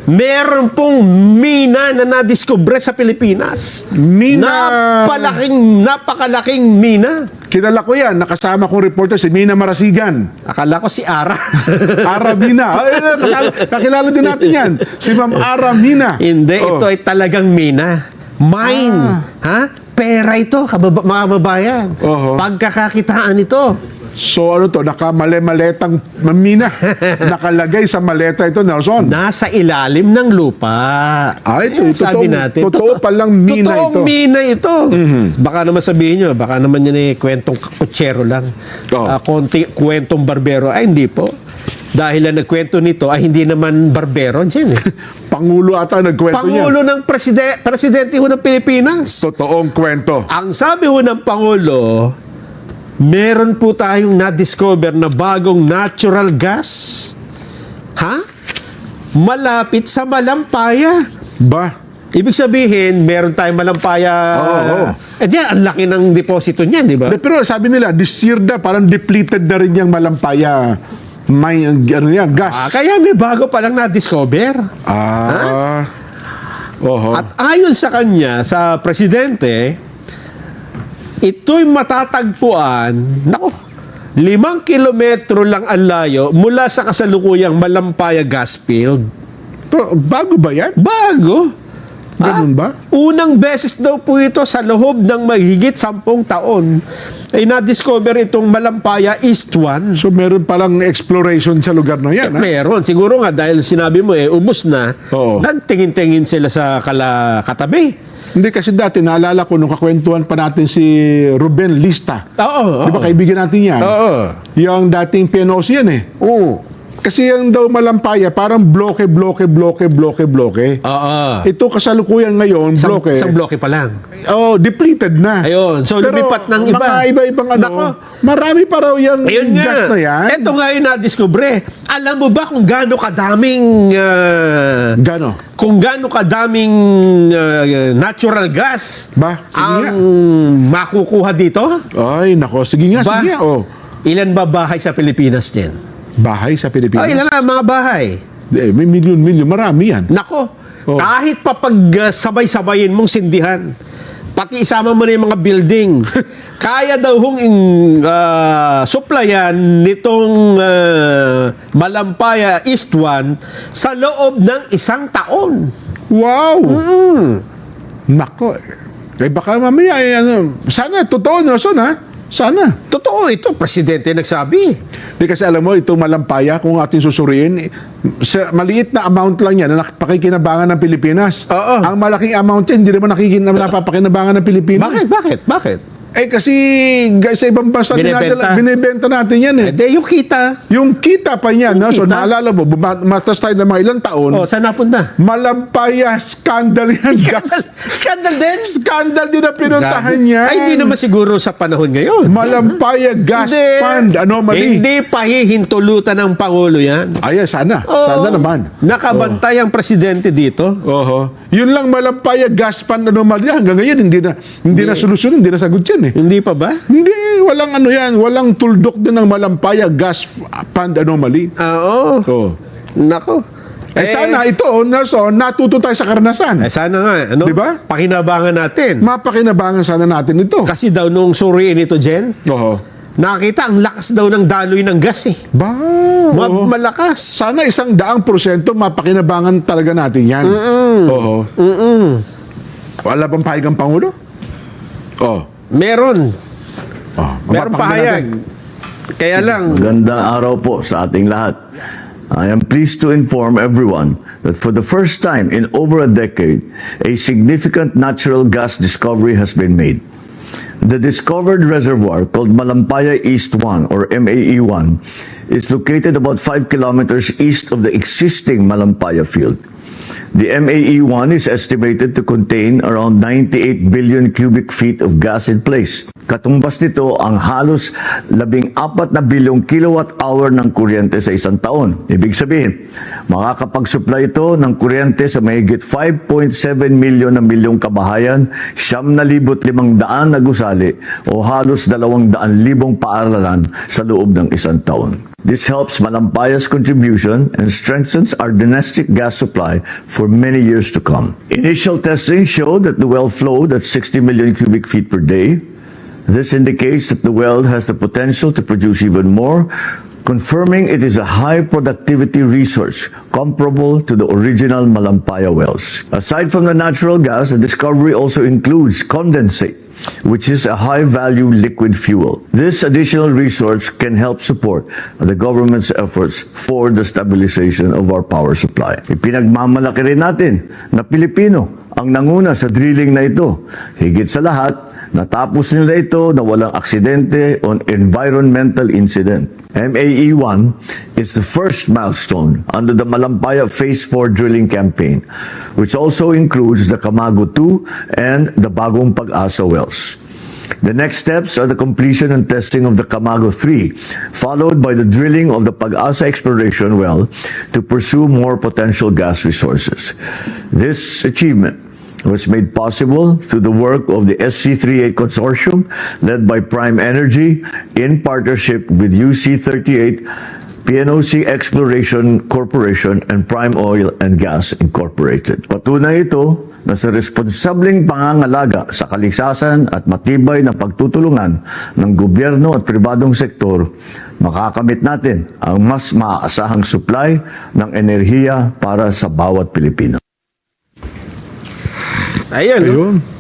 meron pong mina na nadiskubre sa Pilipinas. Mina. Napakalaking mina. Kilala ko yan. Nakasama kong reporter si Mina Marasigan. Akala ko si Ara. Ara Mina. Kakilala din natin yan. Si Ma'am Ara Mina. Hindi, ito ay talagang mina. Mine. Ha? Pera ito, mga babayan. Pagkakakitaan ito. So ano to, nakamale-maletang mina. Nakalagay sa maleta ito, Nelson. Nasa ilalim ng lupa. Ito, sabi natin. Totoo palang mina ito. Totoong mina ito. Baka naman sabihin nyo, baka naman yun eh, kwentong kutsero lang. Konti kwentong barbero. Ay, hindi po. Dahil ang nagkwento nito ay hindi naman barbero dyan eh. Pangulo ata nagkwento niya. Pangulo ng presidente ho ng Pilipinas. Totoong kwento. Ang sabi ho ng Pangulo, meron po tayong na-discover na bagong natural gas. Ha? Malapit sa Malampaya. Ba? Ibig sabihin, meron tayong Malampaya. Eh diyan, ang laki ng deposito niyan, di ba? Pero sabi nila, this year na, parang depleted na rin yung Malampaya. May, ano yan, gas. Kaya may bago palang na-discover. At ayon sa kanya, sa presidente, ito'y matatagpuan, 5 kilometro lang ang layo mula sa kasalukuyang Malampaya gas field. Bago ba yan? Bago. Ganun ba? Unang beses daw po ito sa loob ng mahigit 10 taon ay na-discover itong Malampaya East 1. So meron palang exploration sa lugar na yan, ha? Meron. Siguro nga dahil sinabi mo ubos na, nagtingin-tingin sila sa katabi. Hindi kasi dati, naalala ko nung kakwentuhan pa natin si Ruben Lista. Di ba kaibigan natin yan? Yung dating PNOC yan eh. Kasi yung daw Malampaya, parang bloke. Ito kasalukuyan ngayon, bloke. Isang bloke pa lang. Depleted na. Ayun. So, pero lumipat ng iba. Mga iba-ibang marami pa raw yung gas na yan. Ito nga yung na-discover. Alam mo ba kung gaano kadaming... Kung gaano kadaming natural gas sige ang makukuha dito? Ay, nako. Sige nga. Ilan ba bahay sa Pilipinas din? Bahay sa Pilipinas? Ilan nga mga bahay? May milyon-milyon. Marami yan. Nako, kahit pa pag sabay-sabayin mong sindihan, pati isama mo na yung mga building, kaya daw hong supplyan nitong Malampaya East 1 sa loob ng 1 taon. Wow! Nako. Baka mamaya, sana, totoo, Nelson, ha? Sana. Totoo ito, presidente nagsabi. Di kasi alam mo, itong Malampaya, kung ating susuriin, maliit na amount lang yan na napakikinabangan ng Pilipinas. Ang malaking amount yan, hindi naman napapakinabangan ng Pilipinas. Bakit? Kasi sa ibang bansa binibenta natin yan eh. Yung kita. Yung kita pa yan. So naalala mo, matas tayo ng mga ilang taon. Saan napunta? Malampaya scandal yan. Scandal din? Scandal din na pinuntahan yan. Ay, hindi naman siguro sa panahon ngayon. Malampaya gas fund anomaly. Hindi pahihintulutan ng Pangulo yan. Ay, sana. Sana naman. Nakabantay ang presidente dito. Yun lang Malampaya gas fund anomaly. Hanggang ngayon, hindi na solusyon, hindi na sagot yan. Hindi pa ba? Hindi, walang walang tuldok din ng Malampaya gas fund anomaly. Nako. Sana ito, Nelson, natuto tayo sa karanasan. Sana nga, diba? Pakinabangan natin. Mapakinabangan sana natin ito. Kasi daw nung suriin ito, Jen, nakita ang lakas daw ng daloy ng gas eh. Malakas. Sana 100% mapakinabangan talaga natin yan. Wala bang pahig ang Pangulo? Meron. Meron pahayag. Kaya lang. Magandang araw po sa ating lahat. I am pleased to inform everyone that for the first time in over a decade, a significant natural gas discovery has been made. The discovered reservoir, called Malampaya East 1 or MAE-1, is located about 5 kilometers east of the existing Malampaya field. The MAE-1 is estimated to contain around 98 billion cubic feet of gas in place. Katumbas nito ang halos 14 na bilyong kilowatt-hour ng kuryente sa isang taon. Ibig sabihin, makakapag-supply ito ng kuryente sa mahigit 5.7 milyong kabahayan, 9,500 na gusali o halos 200,000 paaralan sa loob ng isang taon. This helps Malampaya's contribution and strengthens our domestic gas supply for many years to come. Initial testing showed that the well flowed at 60 million cubic feet per day. This indicates that the well has the potential to produce even more, confirming it is a high productivity resource comparable to the original Malampaya wells. Aside from the natural gas, the discovery also includes condensate, which is a high-value liquid fuel. This additional resource can help support the government's efforts for the stabilization of our power supply. Ipinagmamalaki rin natin na Pilipino ang nanguna sa drilling na ito. Higit sa lahat, natapos nila ito na walang aksidente o environmental incident. MAE-1 is the first milestone under the Malampaya Phase 4 drilling campaign, which also includes the Camago 2 and the Bagong Pag-asa wells. The next steps are the completion and testing of the Camago 3, followed by the drilling of the Pag-asa exploration well to pursue more potential gas resources. This achievement was made possible through the work of the SC38 Consortium led by Prime Energy in partnership with UC38, PNOC Exploration Corporation, and Prime Oil and Gas Incorporated. Patunay ito na sa responsableng pangangalaga sa kaligsasan at matibay na pagtutulungan ng gobyerno at pribadong sektor, makakamit natin ang mas maaasahang supply ng enerhiya para sa bawat Pilipino. Ayan. Ayun.